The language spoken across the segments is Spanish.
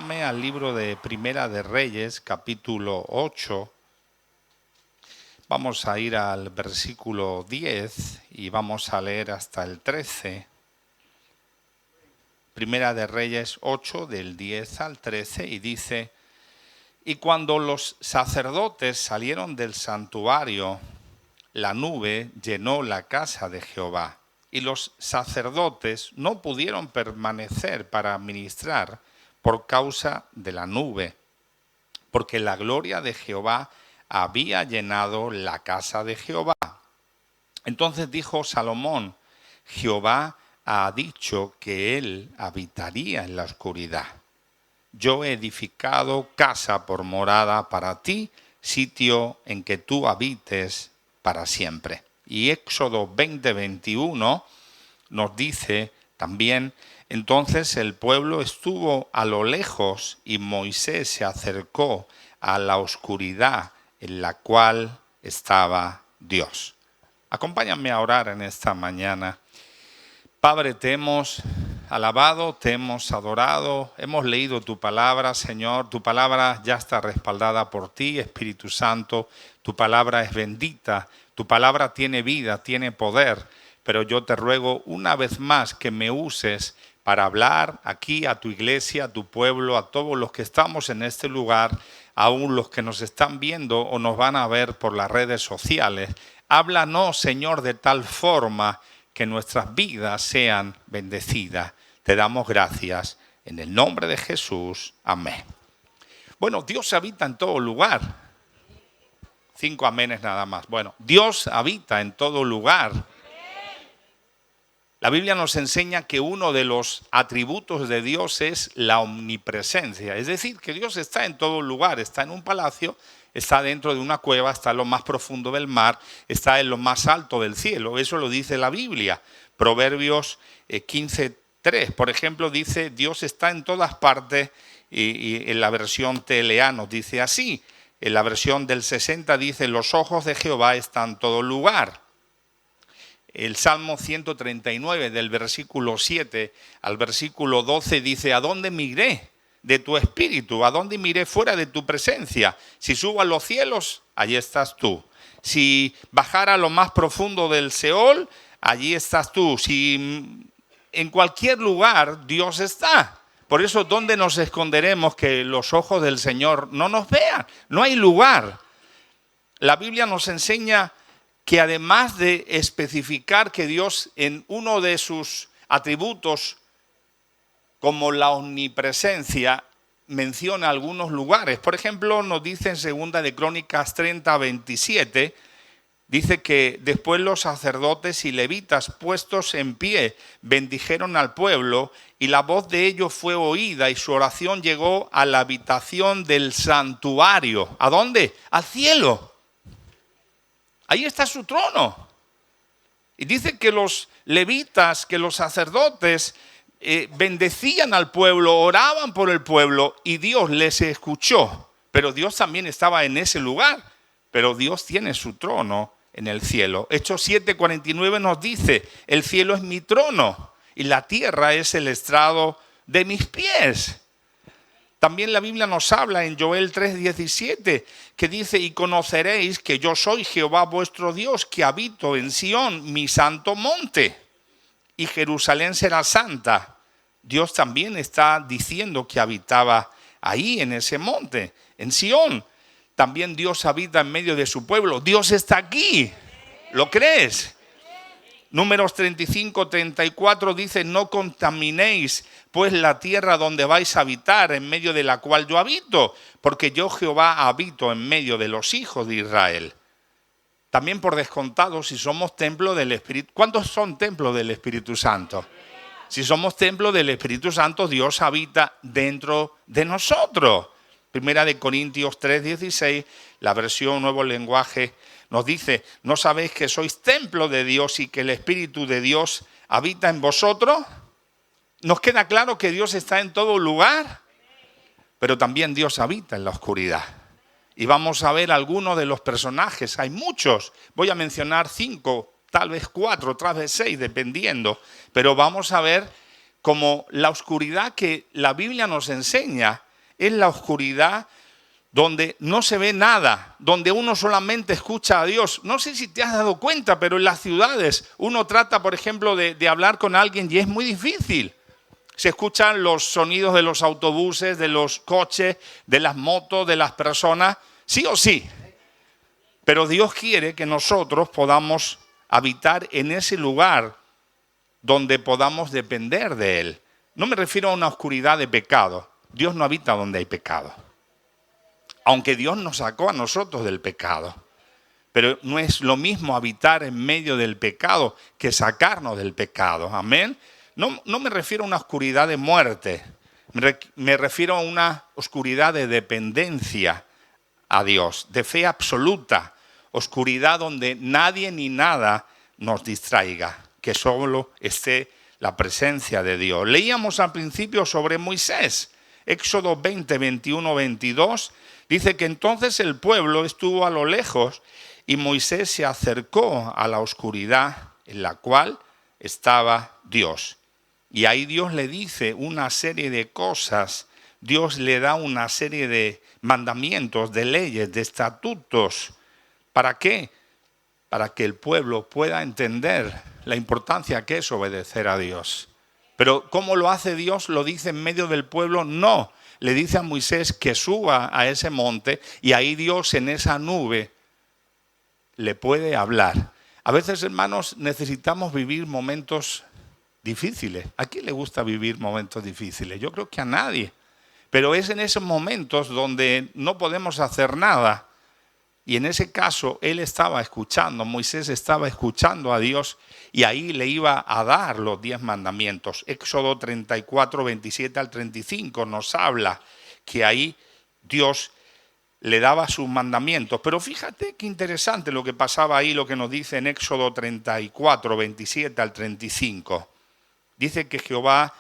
acompáñame al libro de Primera de Reyes, capítulo 8. Vamos a ir al versículo 10 y vamos a leer hasta el 13. Primera de Reyes 8, del 10 al 13, y dice: Y cuando los sacerdotes salieron del santuario, la nube llenó la casa de Jehová, y los sacerdotes no pudieron permanecer para ministrar por causa de la nube, porque la gloria de Jehová había llenado la casa de Jehová. Entonces dijo Salomón: Jehová ha dicho que él habitaría en la oscuridad. Yo he edificado casa por morada para ti, sitio en que tú habites para siempre. Y Éxodo 20:21 nos dice también: entonces el pueblo estuvo a lo lejos y Moisés se acercó a la oscuridad en la cual estaba Dios. Acompáñame a orar en esta mañana. Padre, te hemos alabado, te hemos adorado, hemos leído tu palabra, Señor. Tu palabra ya está respaldada por ti, Espíritu Santo. Tu palabra es bendita, tu palabra tiene vida, tiene poder. Pero yo te ruego una vez más que me uses para hablar aquí a tu iglesia, a tu pueblo, a todos los que estamos en este lugar, aún los que nos están viendo o nos van a ver por las redes sociales. Háblanos, Señor, de tal forma que nuestras vidas sean bendecidas. Te damos gracias en el nombre de Jesús. Amén. Bueno, Dios habita en todo lugar. 5 amenes nada más. Bueno, Dios habita en todo lugar. La Biblia nos enseña que uno de los atributos de Dios es la omnipresencia. Es decir, que Dios está en todo lugar. Está en un palacio, está dentro de una cueva, está en lo más profundo del mar, está en lo más alto del cielo. Eso lo dice la Biblia. Proverbios 15:3, por ejemplo, dice: Dios está en todas partes, y en la versión TLA nos dice así. En la versión del 60 dice: los ojos de Jehová están en todo lugar. El Salmo 139, del versículo 7 al versículo 12, dice: ¿a dónde miré de tu espíritu? ¿A dónde miré fuera de tu presencia? Si subo a los cielos, allí estás tú. Si bajara a lo más profundo del Seol, allí estás tú. Si en cualquier lugar, Dios está. Por eso, ¿dónde nos esconderemos que los ojos del Señor no nos vean? No hay lugar. La Biblia nos enseña que además de especificar que Dios en uno de sus atributos, como la omnipresencia, menciona algunos lugares. Por ejemplo, nos dice en 2 de Crónicas 30:27, dice que después los sacerdotes y levitas, puestos en pie, bendijeron al pueblo, y la voz de ellos fue oída, y su oración llegó a la habitación del santuario. ¿A dónde? Al cielo. Ahí está su trono. Y dice que los levitas, que los sacerdotes bendecían al pueblo, oraban por el pueblo, y Dios les escuchó. Pero Dios también estaba en ese lugar. Pero Dios tiene su trono en el cielo. Hechos 7:49 nos dice: el cielo es mi trono y la tierra es el estrado de mis pies. También la Biblia nos habla en Joel 3:17, que dice: y conoceréis que yo soy Jehová vuestro Dios, que habito en Sión, mi santo monte, y Jerusalén será santa. Dios también está diciendo que habitaba ahí en ese monte, en Sión. También Dios habita en medio de su pueblo. Dios está aquí. ¿Lo crees? Números 35:34 dice: no contaminéis pues la tierra donde vais a habitar, en medio de la cual yo habito, porque yo Jehová habito en medio de los hijos de Israel. También, por descontado, si somos templo del Espíritu, ¿cuántos son templos del Espíritu Santo? Si somos templo del Espíritu Santo, Dios habita dentro de nosotros. Primera de Corintios 3:16, la versión Nuevo Lenguaje, nos dice: ¿no sabéis que sois templo de Dios y que el Espíritu de Dios habita en vosotros? Nos queda claro que Dios está en todo lugar, pero también Dios habita en la oscuridad. Y vamos a ver algunos de los personajes. Hay muchos. Voy a mencionar 5, tal vez 4, tal vez 6, dependiendo. Pero vamos a ver cómo la oscuridad que la Biblia nos enseña es la oscuridad donde no se ve nada, donde uno solamente escucha a Dios. No sé si te has dado cuenta, pero en las ciudades uno trata, por ejemplo, de hablar con alguien y es muy difícil. Se escuchan los sonidos de los autobuses, de los coches, de las motos, de las personas, sí o sí. Pero Dios quiere que nosotros podamos habitar en ese lugar donde podamos depender de Él. No me refiero a una oscuridad de pecado. Dios no habita donde hay pecado. Aunque Dios nos sacó a nosotros del pecado. Pero no es lo mismo habitar en medio del pecado que sacarnos del pecado. Amén. No me refiero a una oscuridad de muerte. Me refiero a una oscuridad de dependencia a Dios, de fe absoluta. Oscuridad donde nadie ni nada nos distraiga, que solo esté la presencia de Dios. Leíamos al principio sobre Moisés. Éxodo 20, 21, 22. Dice que entonces el pueblo estuvo a lo lejos y Moisés se acercó a la oscuridad en la cual estaba Dios. Y ahí Dios le dice una serie de cosas. Dios le da una serie de mandamientos, de leyes, de estatutos. ¿Para qué? Para que el pueblo pueda entender la importancia que es obedecer a Dios. Pero ¿cómo lo hace Dios? ¿Lo dice en medio del pueblo? No. Le dice a Moisés que suba a ese monte y ahí Dios en esa nube le puede hablar. A veces, hermanos, necesitamos vivir momentos difíciles. ¿A quién le gusta vivir momentos difíciles? Yo creo que a nadie. Pero es en esos momentos donde no podemos hacer nada. Y en ese caso, él estaba escuchando, Moisés estaba escuchando a Dios y ahí le iba a dar los 10 mandamientos. Éxodo 34, 27 al 35 nos habla que ahí Dios le daba sus mandamientos. Pero fíjate qué interesante lo que pasaba ahí, lo que nos dice en Éxodo 34, 27 al 35. Dice que Jehová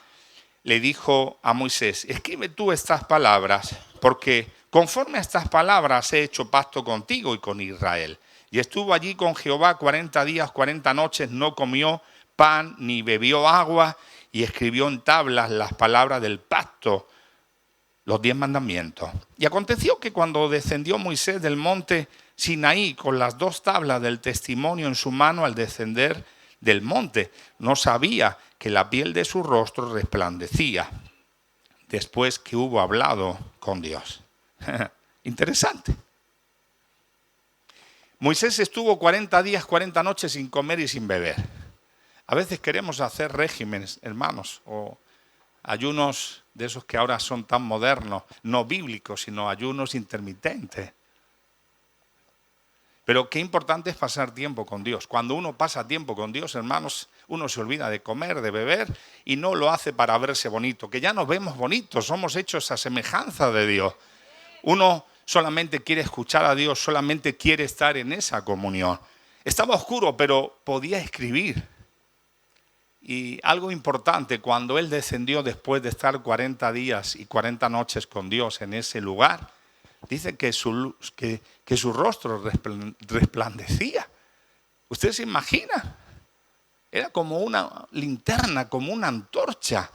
le dijo a Moisés, escribe tú estas palabras, porque conforme a estas palabras he hecho pacto contigo y con Israel. Y estuvo allí con Jehová 40 días, 40 noches, no comió pan ni bebió agua, y escribió en tablas las palabras del pacto, los 10 mandamientos. Y aconteció que cuando descendió Moisés del monte Sinaí con las 2 tablas del testimonio en su mano al descender del monte, no sabía que la piel de su rostro resplandecía después que hubo hablado con Dios. Interesante. Moisés estuvo 40 días, 40 noches sin comer y sin beber. A veces queremos hacer regímenes, hermanos, o ayunos de esos que ahora son tan modernos, no bíblicos, sino ayunos intermitentes. Pero qué importante es pasar tiempo con Dios. Cuando uno pasa tiempo con Dios, hermanos, uno se olvida de comer, de beber y no lo hace para verse bonito, que ya nos vemos bonitos, somos hechos a semejanza de Dios. Uno solamente quiere escuchar a Dios, solamente quiere estar en esa comunión. Estaba oscuro, pero podía escribir. Y algo importante, cuando él descendió después de estar 40 días y 40 noches con Dios en ese lugar, dice que su rostro resplandecía. ¿Usted se imagina? Era como una linterna, como una antorcha.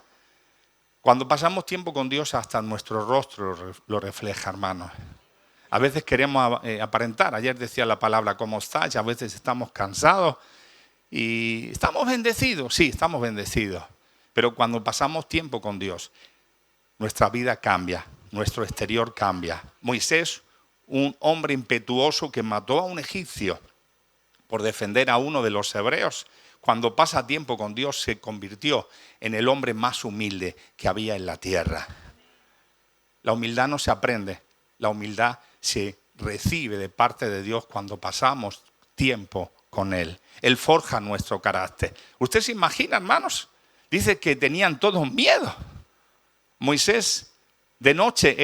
Cuando pasamos tiempo con Dios, hasta nuestro rostro lo refleja, hermanos. A veces queremos aparentar. Ayer decía la palabra ¿cómo estás? Y a veces estamos cansados. Y estamos bendecidos. Sí, estamos bendecidos. Pero cuando pasamos tiempo con Dios, nuestra vida cambia. Nuestro exterior cambia. Moisés, un hombre impetuoso que mató a un egipcio por defender a uno de los hebreos, cuando pasa tiempo con Dios se convirtió en el hombre más humilde que había en la tierra. La humildad no se aprende, la humildad se recibe de parte de Dios cuando pasamos tiempo con Él. Él forja nuestro carácter. ¿Usted se imagina, hermanos? Dice que tenían todos miedo. Moisés de noche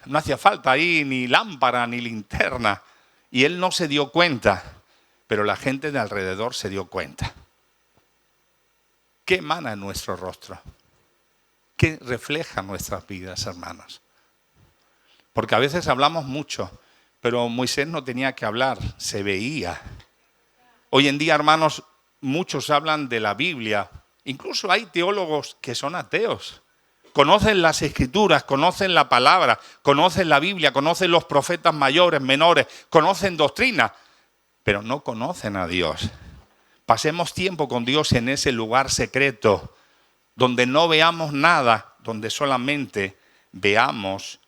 no hacía falta ahí ni lámpara ni linterna y él no se dio cuenta, pero la gente de alrededor se dio cuenta. ¿Qué emana en nuestro rostro? ¿Qué refleja nuestras vidas, hermanos? Porque a veces hablamos mucho, pero Moisés no tenía que hablar, se veía. Hoy en día, hermanos, muchos hablan de la Biblia. Incluso hay teólogos que son ateos. conocen las Escrituras, conocen la palabra, conocen la Biblia, conocen los profetas mayores, menores, conocen doctrina, pero no conocen a Dios. Pasemos tiempo con Dios en ese lugar secreto, donde no veamos nada, donde solamente veamos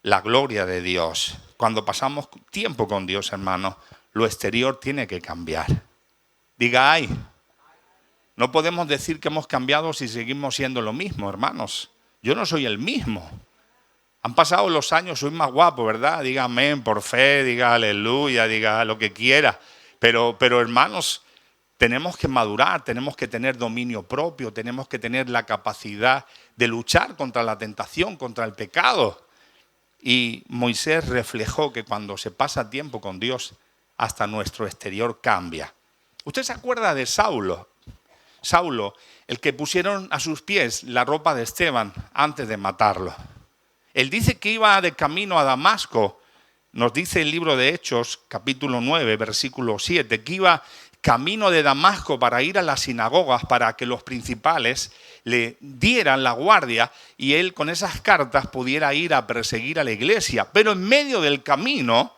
la gloria de Dios. Cuando pasamos tiempo con Dios, hermano, lo exterior tiene que cambiar. Diga, ay. No podemos decir que hemos cambiado si seguimos siendo lo mismo, hermanos. Yo no soy el mismo. Han pasado los años, soy más guapo, ¿verdad? Diga amén por fe, diga aleluya, diga lo que quiera. Pero hermanos, tenemos que madurar, tenemos que tener dominio propio, tenemos que tener la capacidad de luchar contra la tentación, contra el pecado. Y Moisés reflejó que cuando se pasa tiempo con Dios, hasta nuestro exterior cambia. ¿Usted se acuerda de Saulo? Saulo, el que pusieron a sus pies la ropa de Esteban antes de matarlo. Él dice que iba de camino a Damasco. Nos dice el libro de Hechos, capítulo 9, versículo 7, que iba camino de Damasco para ir a las sinagogas para que los principales le dieran la guardia y él con esas cartas pudiera ir a perseguir a la iglesia. Pero en medio del camino,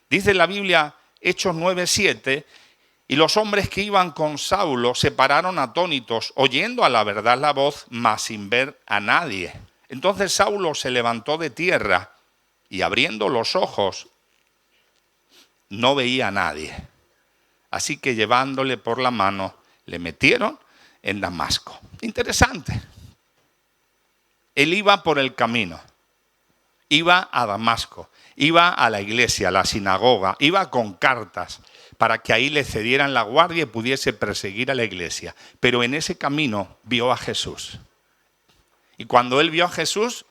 dice la Biblia, Hechos 9, 7, y los hombres que iban con Saulo se pararon atónitos, oyendo a la verdad la voz, mas sin ver a nadie. Entonces Saulo se levantó de tierra y abriendo los ojos, no veía a nadie. Así que llevándole por la mano, le metieron en Damasco. Interesante. Él iba por el camino, iba a Damasco, iba a la iglesia, a la sinagoga, iba con cartas, para que ahí le cedieran la guardia y pudiese perseguir a la iglesia. Pero en ese camino vio a Jesús. Y cuando él vio a Jesús,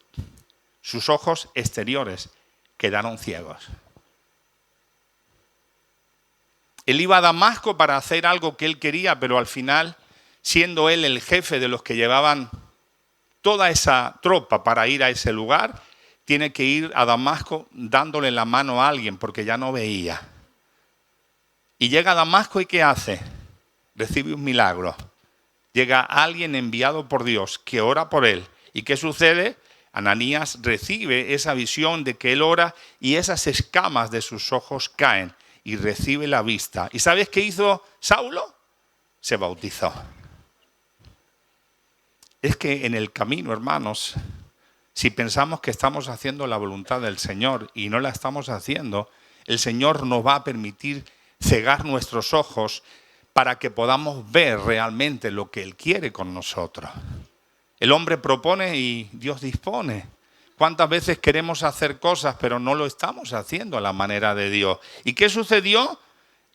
sus ojos exteriores quedaron ciegos. Él iba a Damasco para hacer algo que él quería, pero al final, siendo él el jefe de los que llevaban toda esa tropa para ir a ese lugar, tiene que ir a Damasco dándole la mano a alguien porque ya no veía. Y llega a Damasco y ¿qué hace? Recibe un milagro. Llega alguien enviado por Dios que ora por él. ¿Y qué sucede? Ananías recibe esa visión de que él ora y esas escamas de sus ojos caen y recibe la vista. ¿Y sabes qué hizo Saulo? Se bautizó. Es que en el camino, hermanos, si pensamos que estamos haciendo la voluntad del Señor y no la estamos haciendo, el Señor nos va a permitir cegar nuestros ojos para que podamos ver realmente lo que Él quiere con nosotros. El hombre propone y Dios dispone. ¿Cuántas veces queremos hacer cosas pero no lo estamos haciendo a la manera de Dios? ¿Y qué sucedió?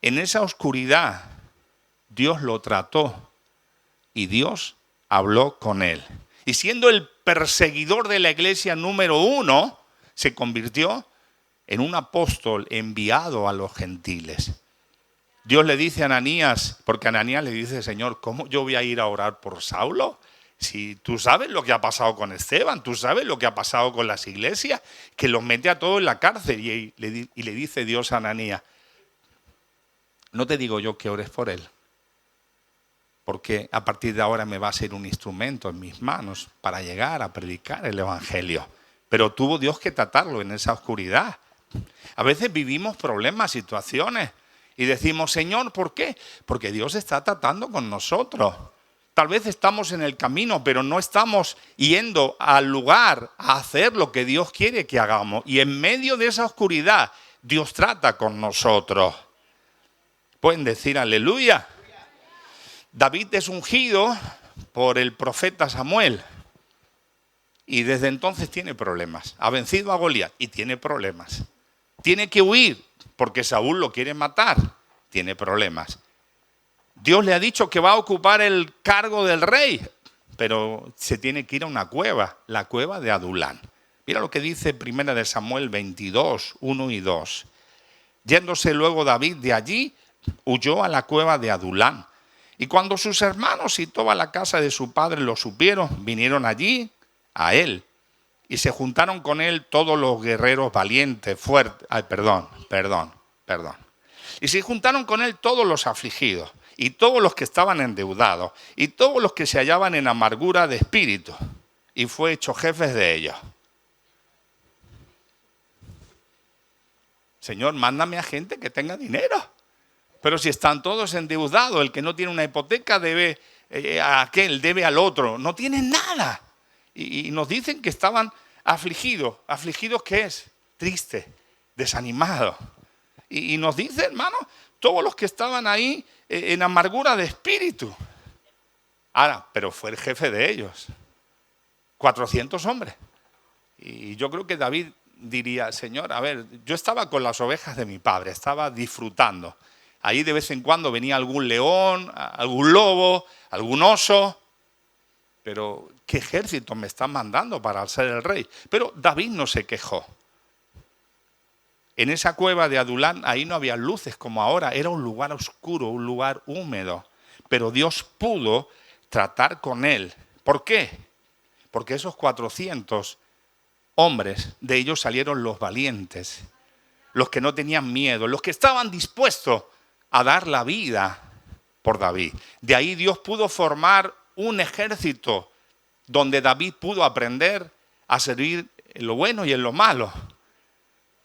En esa oscuridad Dios lo trató y Dios habló con él. Y siendo el perseguidor de la iglesia número 1, se convirtió en un apóstol enviado a los gentiles. Dios le dice a Ananías, porque Ananías le dice, Señor, ¿cómo yo voy a ir a orar por Saulo? Si tú sabes lo que ha pasado con Esteban, tú sabes lo que ha pasado con las iglesias, que los mete a todos en la cárcel. Y le dice Dios a Ananías, no te digo yo que ores por él, porque a partir de ahora me va a ser un instrumento en mis manos para llegar a predicar el evangelio. Pero tuvo Dios que tratarlo en esa oscuridad. A veces vivimos problemas, situaciones, y decimos, Señor, ¿por qué? Porque Dios está tratando con nosotros. Tal vez estamos en el camino, pero no estamos yendo al lugar a hacer lo que Dios quiere que hagamos. Y en medio de esa oscuridad, Dios trata con nosotros. Pueden decir aleluya. David es ungido por el profeta Samuel. Y desde entonces tiene problemas. Ha vencido a Goliat y tiene problemas. Tiene que huir porque Saúl lo quiere matar. Tiene problemas. Dios le ha dicho que va a ocupar el cargo del rey, pero se tiene que ir a una cueva, la cueva de Adulán. Mira lo que dice 1 Samuel 22, 1 y 2. Yéndose luego David de allí, huyó a la cueva de Adulán. Y cuando sus hermanos y toda la casa de su padre lo supieron, vinieron allí a él. Y se juntaron con él todos los guerreros valientes, fuertes. Perdón. Y se juntaron con él todos los afligidos, y todos los que estaban endeudados, y todos los que se hallaban en amargura de espíritu. y fue hecho jefe de ellos. Señor, mándame a gente que tenga dinero. Pero si están todos endeudados, el que no tiene una hipoteca debe a aquel, debe al otro. No tienen nada. Y nos dicen que estaban afligidos. ¿Afligidos qué es? Triste, desanimado. Y nos dice, hermano, todos los que estaban ahí en amargura de espíritu. Ahora, pero fue el jefe de ellos. 400 hombres. Y yo creo que David diría, Señor, a ver, yo estaba con las ovejas de mi padre, estaba disfrutando. Ahí de vez en cuando venía algún león, algún lobo, algún oso. Pero ¿qué ejército me están mandando para ser el rey? Pero David no se quejó. En esa cueva de Adulán, ahí no había luces como ahora. Era un lugar oscuro, un lugar húmedo. Pero Dios pudo tratar con él. ¿Por qué? Porque esos 400 hombres, de ellos salieron los valientes, los que no tenían miedo, los que estaban dispuestos a dar la vida por David. De ahí Dios pudo formar un ejército donde David pudo aprender a servir en lo bueno y en lo malo,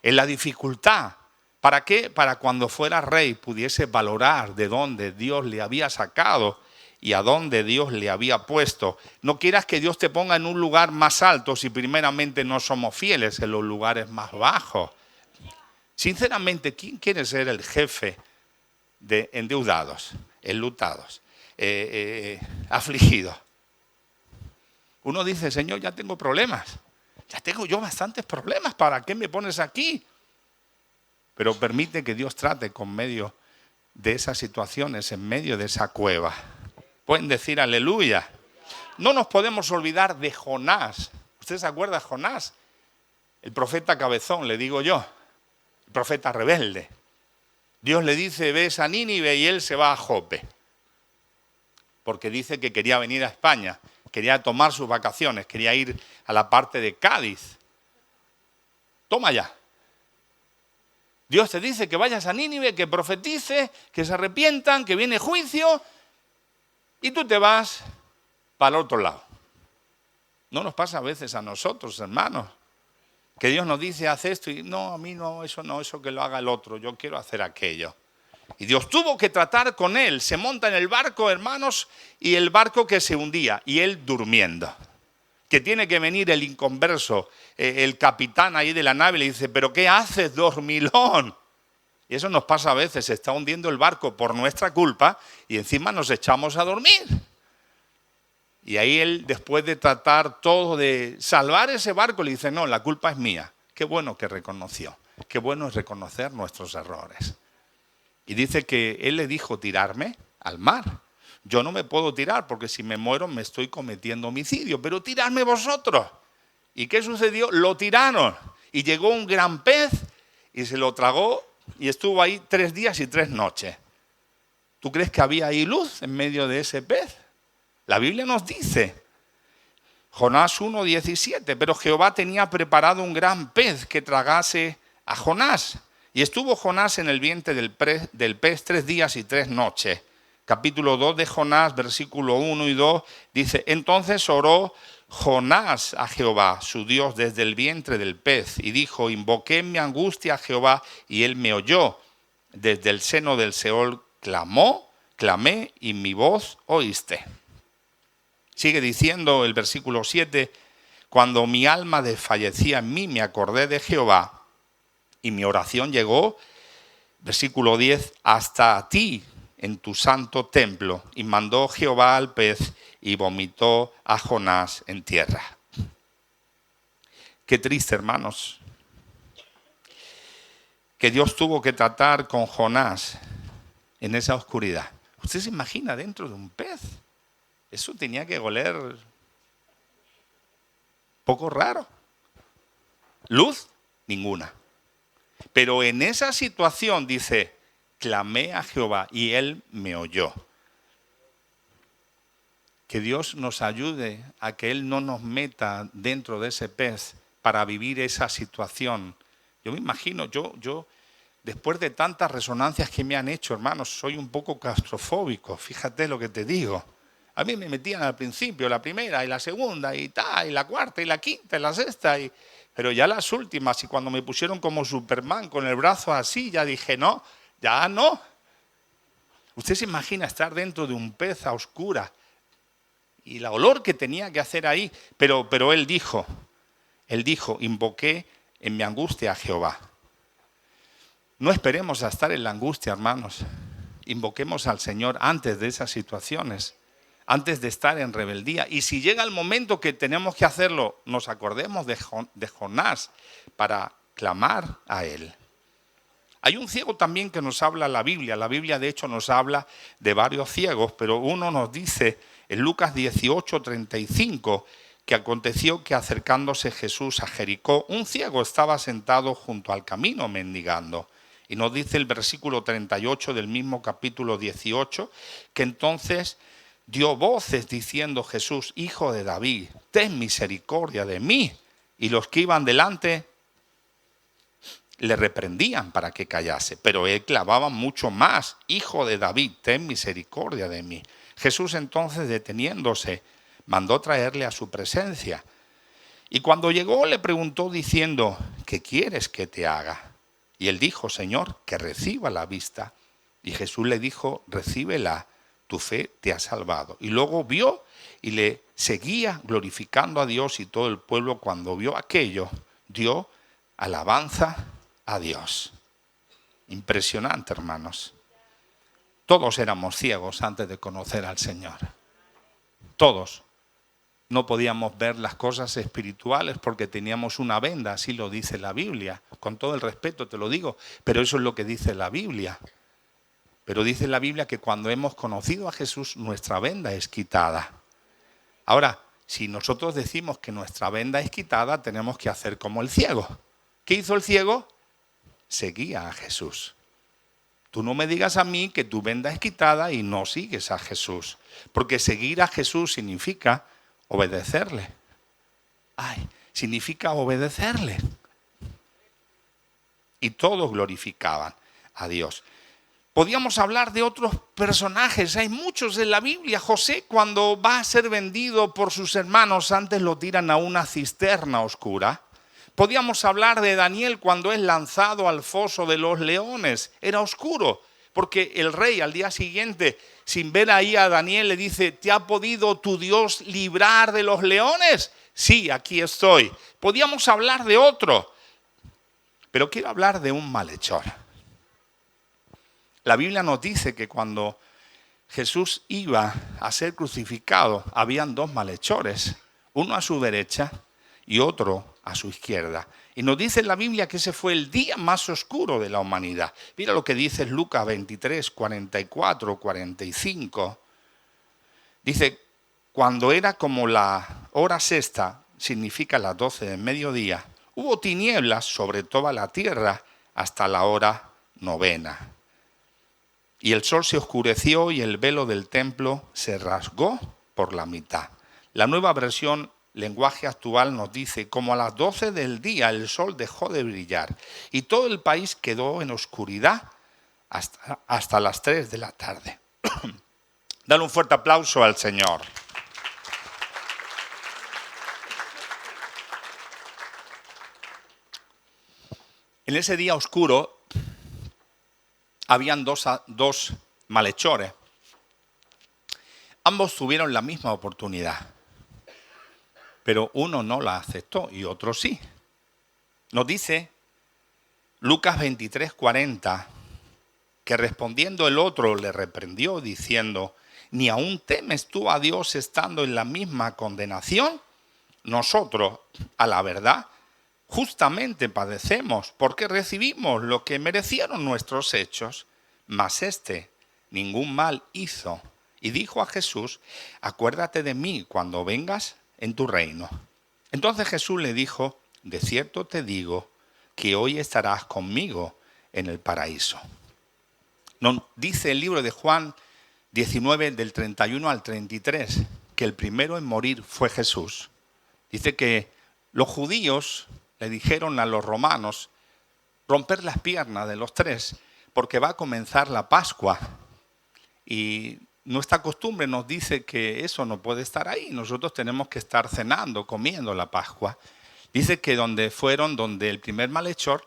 en la dificultad. ¿Para qué? Para cuando fuera rey pudiese valorar de dónde Dios le había sacado y a dónde Dios le había puesto. No quieras que Dios te ponga en un lugar más alto si primeramente no somos fieles en los lugares más bajos. Sinceramente, ¿quién quiere ser el jefe de endeudados, enlutados, afligidos? Uno dice, Señor, ya tengo problemas. Ya tengo yo bastantes problemas. ¿Para qué me pones aquí? Pero permite que Dios trate con medio de esas situaciones, en medio de esa cueva. Pueden decir aleluya. No nos podemos olvidar de Jonás. ¿Usted se acuerda de Jonás? El profeta cabezón, le digo yo. El profeta rebelde. Dios le dice, ves a Nínive y él se va a Jope. Porque dice que quería venir a España. Quería tomar sus vacaciones. Quería ir a la parte de Cádiz. Toma ya. Dios te dice que vayas a Nínive, que profetice, que se arrepientan, que viene juicio. Y tú te vas para el otro lado. ¿No nos pasa a veces a nosotros, hermanos? Que Dios nos dice, haz esto y no, a mí no, eso que lo haga el otro, yo quiero hacer aquello. Y Dios tuvo que tratar con él. Se monta en el barco, hermanos, y el barco que se hundía, y él durmiendo. Que tiene que venir el inconverso, el capitán ahí de la nave, le dice, ¿pero qué haces, dormilón? Y eso nos pasa a veces, se está hundiendo el barco por nuestra culpa y encima nos echamos a dormir. Y ahí él, después de tratar todo de salvar ese barco, le dice, no, la culpa es mía. Qué bueno que reconoció, qué bueno es reconocer nuestros errores. Y dice que él le dijo tirarme al mar. Yo no me puedo tirar porque si me muero me estoy cometiendo homicidio, pero tirarme vosotros. ¿Y qué sucedió? Lo tiraron y llegó un gran pez y se lo tragó y estuvo ahí 3 días y 3 noches. ¿Tú crees que había ahí luz en medio de ese pez? La Biblia nos dice, Jonás 1:17, pero Jehová tenía preparado un gran pez que tragase a Jonás. Y estuvo Jonás en el vientre del pez 3 días y 3 noches. Capítulo 2 de Jonás, versículo 1 y 2, dice, entonces oró Jonás a Jehová, su Dios, desde el vientre del pez, y dijo, invoqué en mi angustia a Jehová, y él me oyó. Desde el seno del Seol clamé, y mi voz oíste. Sigue diciendo el versículo 7, cuando mi alma desfallecía en mí, me acordé de Jehová, y mi oración llegó, versículo 10, hasta ti, en tu santo templo, y mandó Jehová al pez y vomitó a Jonás en tierra. Qué triste, hermanos, que Dios tuvo que tratar con Jonás en esa oscuridad. ¿Usted se imagina dentro de un pez? Eso tenía que oler poco raro. Luz, ninguna. Pero en esa situación dice, clamé a Jehová y él me oyó. Que Dios nos ayude a que él no nos meta dentro de ese pez para vivir esa situación. Yo me imagino, yo después de tantas resonancias que me han hecho, hermanos, soy un poco claustrofóbico, fíjate lo que te digo. A mí me metían al principio, la primera y la segunda y tal, y la cuarta y la quinta y la sexta. Pero ya las últimas, y cuando me pusieron como Superman con el brazo así, ya dije, no, ya no. Usted se imagina estar dentro de un pez a oscuras y la olor que tenía que hacer ahí. Pero él dijo, invoqué en mi angustia a Jehová. No esperemos a estar en la angustia, hermanos. Invoquemos al Señor antes de esas situaciones, antes de estar en rebeldía. Y si llega el momento que tenemos que hacerlo, nos acordemos de Jonás para clamar a Él. Hay un ciego también que nos habla la Biblia. La Biblia de hecho nos habla de varios ciegos, pero uno nos dice en Lucas 18:35 que aconteció que acercándose Jesús a Jericó, un ciego estaba sentado junto al camino mendigando. Y nos dice el versículo 38 del mismo capítulo 18, que entonces dio voces diciendo Jesús, Hijo de David, ten misericordia de mí. Y los que iban delante le reprendían para que callase, pero él clamaba mucho más, Hijo de David, ten misericordia de mí. Jesús entonces, deteniéndose, mandó traerle a su presencia. Y cuando llegó le preguntó diciendo, ¿qué quieres que te haga? Y él dijo, Señor, que reciba la vista. Y Jesús le dijo, recíbela, tu fe te ha salvado. Y luego vio y le seguía glorificando a Dios, y todo el pueblo cuando vio aquello, dio alabanza a Dios. Impresionante, hermanos. Todos éramos ciegos antes de conocer al Señor. Todos. No podíamos ver las cosas espirituales porque teníamos una venda, así lo dice la Biblia. Con todo el respeto te lo digo, pero eso es lo que dice la Biblia. Pero dice la Biblia que cuando hemos conocido a Jesús, nuestra venda es quitada. Ahora, si nosotros decimos que nuestra venda es quitada, tenemos que hacer como el ciego. ¿Qué hizo el ciego? Seguía a Jesús. Tú no me digas a mí que tu venda es quitada y no sigues a Jesús. Porque seguir a Jesús significa obedecerle. Significa obedecerle. Y todos glorificaban a Dios. Podíamos hablar de otros personajes, hay muchos en la Biblia. José, cuando va a ser vendido por sus hermanos, antes lo tiran a una cisterna oscura. Podíamos hablar de Daniel cuando es lanzado al foso de los leones. Era oscuro, porque el rey al día siguiente, sin ver ahí a Daniel, le dice, ¿te ha podido tu Dios librar de los leones? Sí, aquí estoy. Podíamos hablar de otro, pero quiero hablar de un malhechor. La Biblia nos dice que cuando Jesús iba a ser crucificado, habían dos malhechores, uno a su derecha y otro a su izquierda. Y nos dice la Biblia que ese fue el día más oscuro de la humanidad. Mira lo que dice Lucas 23, 44, 45. Dice, cuando era como la hora sexta, significa las 12 del mediodía, hubo tinieblas sobre toda la tierra hasta la hora novena. Y el sol se oscureció y el velo del templo se rasgó por la mitad. La nueva versión, lenguaje actual, nos dice, como a las 12 del día el sol dejó de brillar y todo el país quedó en oscuridad hasta las 3 de la tarde. Dale un fuerte aplauso al Señor. En ese día oscuro habían dos malhechores. Ambos tuvieron la misma oportunidad, pero uno no la aceptó y otro sí. Nos dice Lucas 23, 40, que respondiendo el otro le reprendió diciendo, ¿ni aún temes tú a Dios estando en la misma condenación? Nosotros, a la verdad, justamente padecemos porque recibimos lo que merecieron nuestros hechos, mas este ningún mal hizo. Y dijo a Jesús, acuérdate de mí cuando vengas en tu reino. Entonces Jesús le dijo, de cierto te digo que hoy estarás conmigo en el paraíso. Nos dice el libro de Juan 19 del 31 al 33 que el primero en morir fue Jesús. Dice que los judíos le dijeron a los romanos romper las piernas de los tres porque va a comenzar la Pascua y nuestra costumbre nos dice que eso no puede estar ahí. Nosotros tenemos que estar cenando, comiendo la Pascua. Dice que donde el primer malhechor,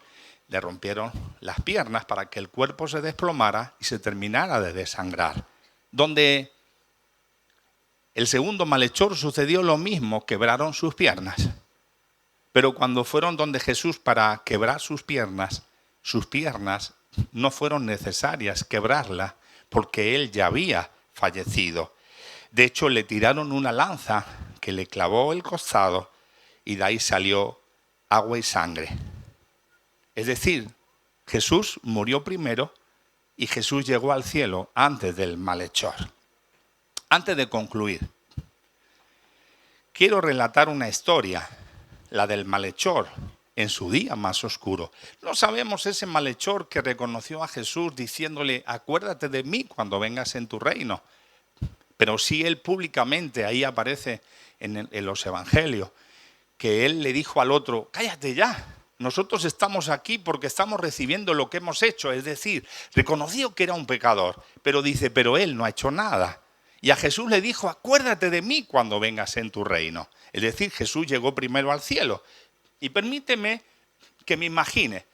le rompieron las piernas para que el cuerpo se desplomara y se terminara de desangrar. Donde el segundo malhechor sucedió lo mismo, quebraron sus piernas. Pero cuando fueron donde Jesús para quebrar sus piernas no fueron necesarias quebrarlas porque él ya había fallecido. De hecho, le tiraron una lanza que le clavó el costado y de ahí salió agua y sangre. Es decir, Jesús murió primero y Jesús llegó al cielo antes del malhechor. Antes de concluir, quiero relatar una historia, la del malhechor en su día más oscuro. No sabemos ese malhechor que reconoció a Jesús diciéndole, acuérdate de mí cuando vengas en tu reino. Pero sí él públicamente, ahí aparece en los evangelios, que él le dijo al otro, cállate ya, nosotros estamos aquí porque estamos recibiendo lo que hemos hecho. Es decir, reconoció que era un pecador, pero dice, pero él no ha hecho nada. Y a Jesús le dijo, acuérdate de mí cuando vengas en tu reino. Es decir, Jesús llegó primero al cielo. Y permíteme que me imagine.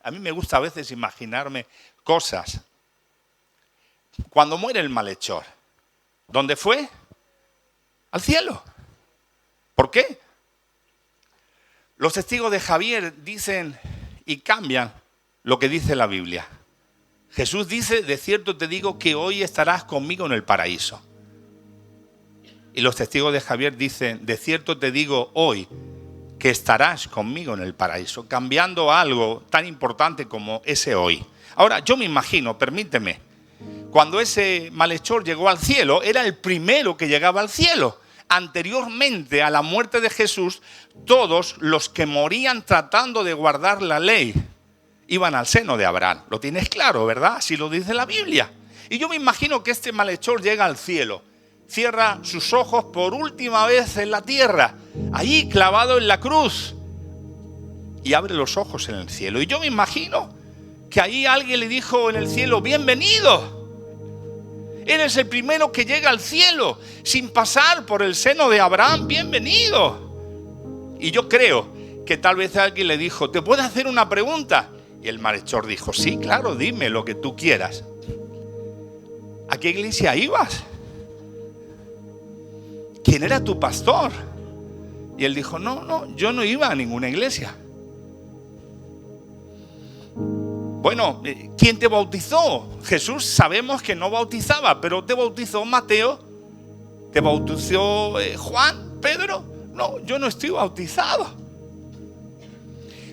A mí me gusta a veces imaginarme cosas. Cuando muere el malhechor, ¿dónde fue? Al cielo. ¿Por qué? Los testigos de Javier dicen y cambian lo que dice la Biblia. Jesús dice, de cierto te digo que hoy estarás conmigo en el paraíso. Y los testigos de Javier dicen, de cierto te digo hoy que estarás conmigo en el paraíso, cambiando algo tan importante como ese hoy. Ahora, yo me imagino, permíteme, cuando ese malhechor llegó al cielo, era el primero que llegaba al cielo. Anteriormente a la muerte de Jesús, todos los que morían tratando de guardar la ley iban al seno de Abraham. Lo tienes claro, ¿verdad? Así lo dice la Biblia. Y yo me imagino que este malhechor llega al cielo, cierra sus ojos por última vez en la tierra, allí clavado en la cruz, y abre los ojos en el cielo. Y yo me imagino que ahí alguien le dijo en el cielo, bienvenido. Eres el primero que llega al cielo sin pasar por el seno de Abraham, bienvenido. Y yo creo que tal vez alguien le dijo, ¿te puedo hacer una pregunta? Y el malhechor dijo, sí, claro, dime lo que tú quieras. ¿A qué iglesia ibas? ¿Quién era tu pastor? Y él dijo, no, yo no iba a ninguna iglesia. Bueno, ¿quién te bautizó? Jesús sabemos que no bautizaba, pero ¿te bautizó Mateo? ¿Te bautizó Juan? ¿Pedro? No, yo no estoy bautizado.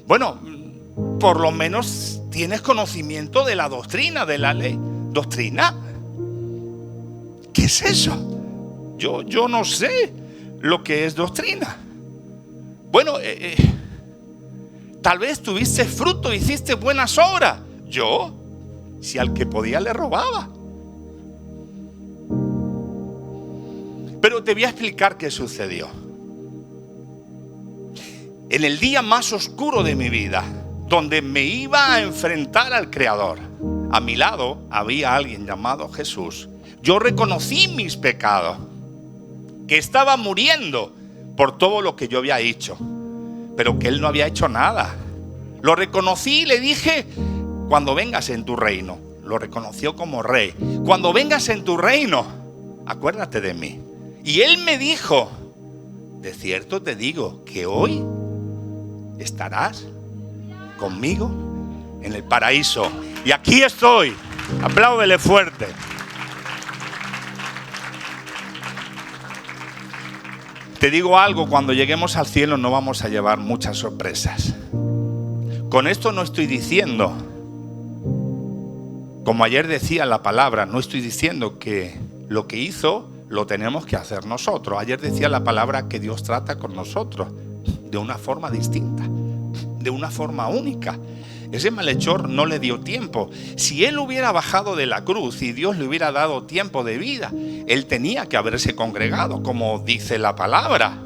Bueno, por lo menos tienes conocimiento de la doctrina, de la ley. ¿Doctrina? ¿Qué es eso? Yo no sé lo que es doctrina. Bueno, tal vez tuviste fruto, hiciste buenas obras. Yo, si al que podía le robaba. Pero te voy a explicar qué sucedió. En el día más oscuro de mi vida, donde me iba a enfrentar al Creador, a mi lado había alguien llamado Jesús. Yo reconocí mis pecados, que estaba muriendo por todo lo que yo había hecho, pero que él no había hecho nada. Lo reconocí y le dije, cuando vengas en tu reino, lo reconoció como rey, cuando vengas en tu reino, acuérdate de mí. Y él me dijo, de cierto te digo que hoy estarás conmigo en el paraíso. Y aquí estoy, apláudele fuerte. Te digo algo, cuando lleguemos al cielo no vamos a llevar muchas sorpresas. Con esto no estoy diciendo, como ayer decía la palabra, no estoy diciendo que lo que hizo lo tenemos que hacer nosotros. Ayer decía la palabra que Dios trata con nosotros de una forma distinta, de una forma única. Ese malhechor no le dio tiempo. Si él hubiera bajado de la cruz y Dios le hubiera dado tiempo de vida, él tenía que haberse congregado, como dice la palabra.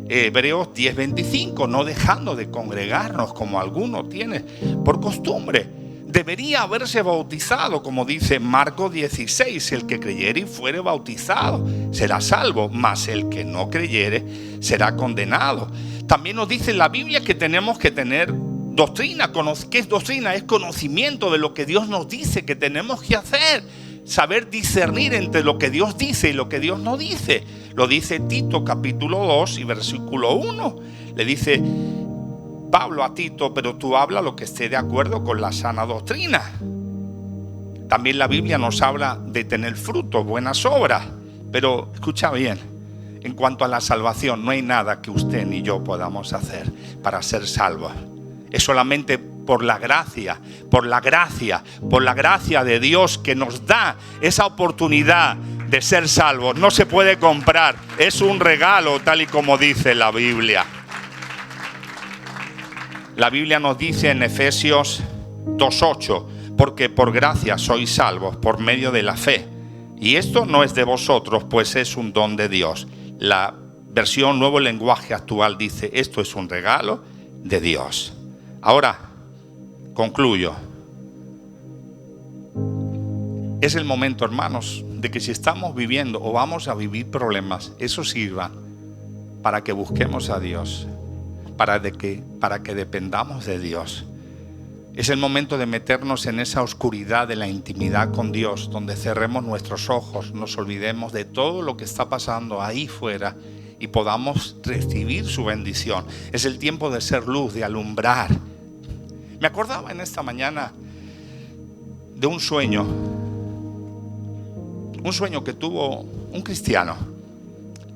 Hebreos 10:25, no dejando de congregarnos como alguno tiene por costumbre. debería haberse bautizado, como dice Marcos 16, el que creyere y fuere bautizado será salvo, mas el que no creyere será condenado. También nos dice la Biblia que tenemos que tener doctrina. ¿Qué es doctrina? Es conocimiento de lo que Dios nos dice que tenemos que hacer. Saber discernir entre lo que Dios dice y lo que Dios no dice. Lo dice Tito capítulo 2 y versículo 1. Le dice Pablo a Tito: pero tú habla lo que esté de acuerdo con la sana doctrina. También la Biblia nos habla de tener fruto, buenas obras. Pero escucha bien, en cuanto a la salvación, no hay nada que usted ni yo podamos hacer para ser salvos. Es solamente por la gracia de Dios que nos da esa oportunidad de ser salvos. No se puede comprar, es un regalo, tal y como dice la Biblia. La Biblia nos dice en Efesios 2:8: porque por gracia sois salvos por medio de la fe. Y esto no es de vosotros, pues es un don de Dios. La versión Nuevo Lenguaje Actual dice: esto es un regalo de Dios. Ahora, concluyo. Es el momento, hermanos, de que si estamos viviendo o vamos a vivir problemas, eso sirva para que busquemos a Dios, para que dependamos de Dios. Es el momento de meternos en esa oscuridad de la intimidad con Dios, donde cerremos nuestros ojos, nos olvidemos de todo lo que está pasando ahí fuera y podamos recibir su bendición. Es el tiempo de ser luz, de alumbrar. Me acordaba en esta mañana de un sueño que tuvo un cristiano.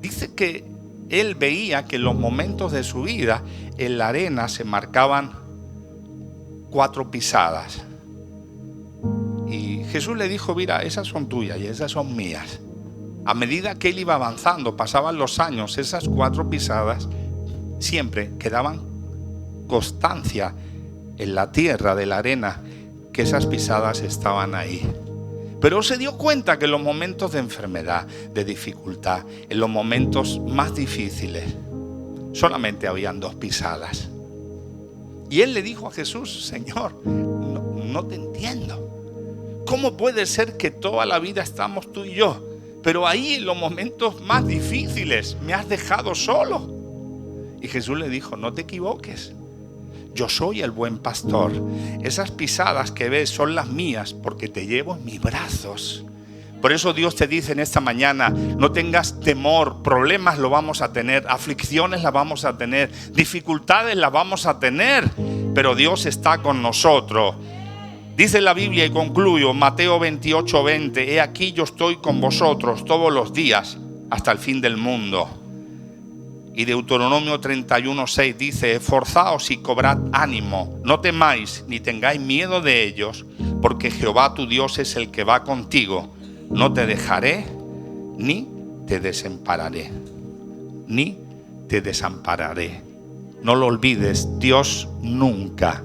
Dice que él veía que en los momentos de su vida en la arena se marcaban 4 pisadas. Y Jesús le dijo: mira, esas son tuyas y esas son mías. A medida que él iba avanzando, pasaban los años, esas 4 pisadas siempre quedaban constancia en la tierra de la arena que esas pisadas estaban ahí. Pero se dio cuenta que en los momentos de enfermedad, de dificultad, en los momentos más difíciles, solamente habían 2 pisadas. Y él le dijo a Jesús: Señor, no te entiendo. ¿Cómo puede ser que toda la vida estamos tú y yo, pero ahí en los momentos más difíciles me has dejado solo? Y Jesús le dijo: no te equivoques. Yo soy el buen pastor. Esas pisadas que ves son las mías porque te llevo en mis brazos. Por eso Dios te dice en esta mañana: no tengas temor. Problemas lo vamos a tener, aflicciones las vamos a tener, dificultades las vamos a tener, pero Dios está con nosotros. Dice la Biblia, y concluyo, Mateo 28:20: he aquí yo estoy con vosotros todos los días hasta el fin del mundo. Y Deuteronomio 31:6 dice: esforzaos y cobrad ánimo, no temáis ni tengáis miedo de ellos, porque Jehová tu Dios es el que va contigo. No te dejaré ni te desampararé. Ni te desampararé. No lo olvides, Dios nunca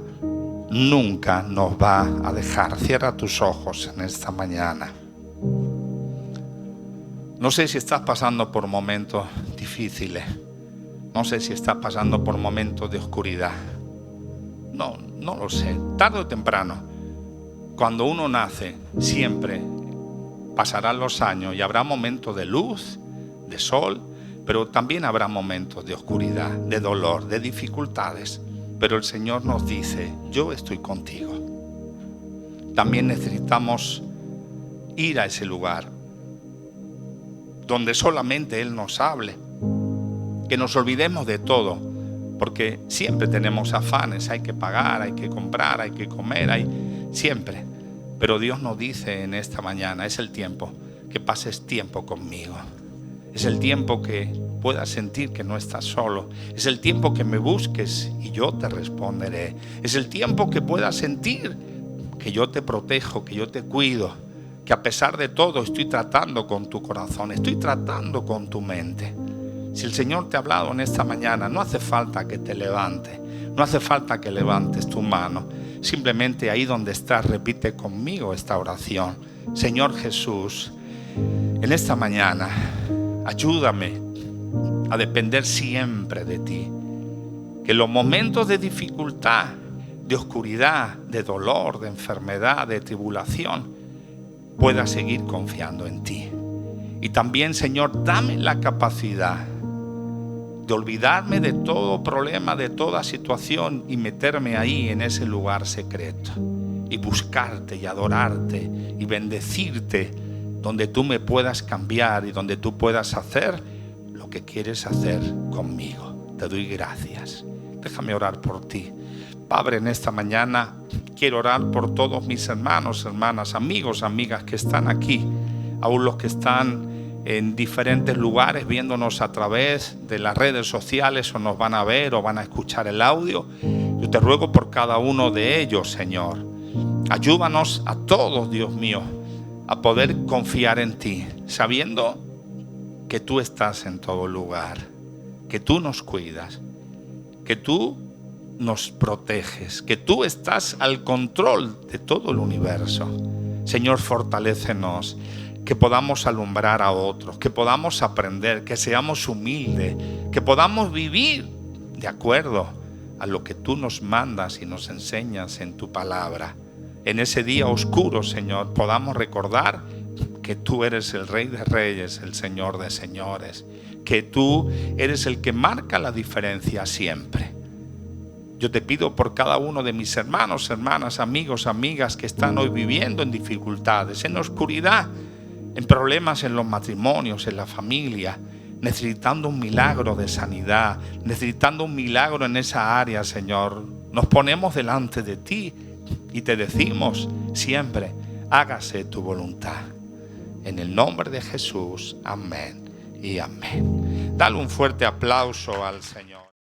nos va a dejar. Cierra tus ojos en esta mañana. No sé si estás pasando por momentos difíciles. No sé si estás pasando por momentos de oscuridad. No lo sé. Tarde o temprano, cuando uno nace, siempre pasarán los años y habrá momentos de luz, de sol, pero también habrá momentos de oscuridad, de dolor, de dificultades. Pero el Señor nos dice: yo estoy contigo. También necesitamos ir a ese lugar donde solamente Él nos hable. Que nos olvidemos de todo, porque siempre tenemos afanes, hay que pagar, hay que comprar, hay que comer, siempre. Pero Dios nos dice en esta mañana: es el tiempo que pases tiempo conmigo. Es el tiempo que puedas sentir que no estás solo. Es el tiempo que me busques y yo te responderé. Es el tiempo que puedas sentir que yo te protejo, que yo te cuido, que a pesar de todo estoy tratando con tu corazón, estoy tratando con tu mente. Si el Señor te ha hablado en esta mañana, no hace falta que te levantes, no hace falta que levantes tu mano. Simplemente ahí donde estás, repite conmigo esta oración: Señor Jesús, en esta mañana, ayúdame a depender siempre de ti. Que en los momentos de dificultad de oscuridad, de dolor, de enfermedad, de tribulación, pueda seguir confiando en ti. Y también, Señor, dame la capacidad de olvidarme de todo problema, de toda situación y meterme ahí en ese lugar secreto y buscarte y adorarte y bendecirte, donde tú me puedas cambiar y donde tú puedas hacer lo que quieres hacer conmigo. Te doy gracias. Déjame orar por ti. Padre, en esta mañana quiero orar por todos mis hermanos, hermanas, amigos, amigas que están aquí, aún los que están en diferentes lugares viéndonos a través de las redes sociales, o nos van a ver o van a escuchar el audio. Yo te ruego por cada uno de ellos, Señor. Ayúdanos a todos, Dios mío, a poder confiar en ti, sabiendo que tú estás en todo lugar, que tú nos cuidas, que tú nos proteges, que tú estás al control de todo el universo. Señor, fortalécenos, que podamos alumbrar a otros, que podamos aprender, que seamos humildes, que podamos vivir de acuerdo a lo que tú nos mandas y nos enseñas en tu palabra. En ese día oscuro, Señor, podamos recordar que tú eres el Rey de Reyes, el Señor de Señores, que tú eres el que marca la diferencia siempre. Yo te pido por cada uno de mis hermanos, hermanas, amigos, amigas que están hoy viviendo en dificultades, en oscuridad, en problemas en los matrimonios, en la familia, necesitando un milagro de sanidad, necesitando un milagro en esa área, Señor. Nos ponemos delante de ti y te decimos siempre, hágase tu voluntad. En el nombre de Jesús, amén y amén. Dale un fuerte aplauso al Señor.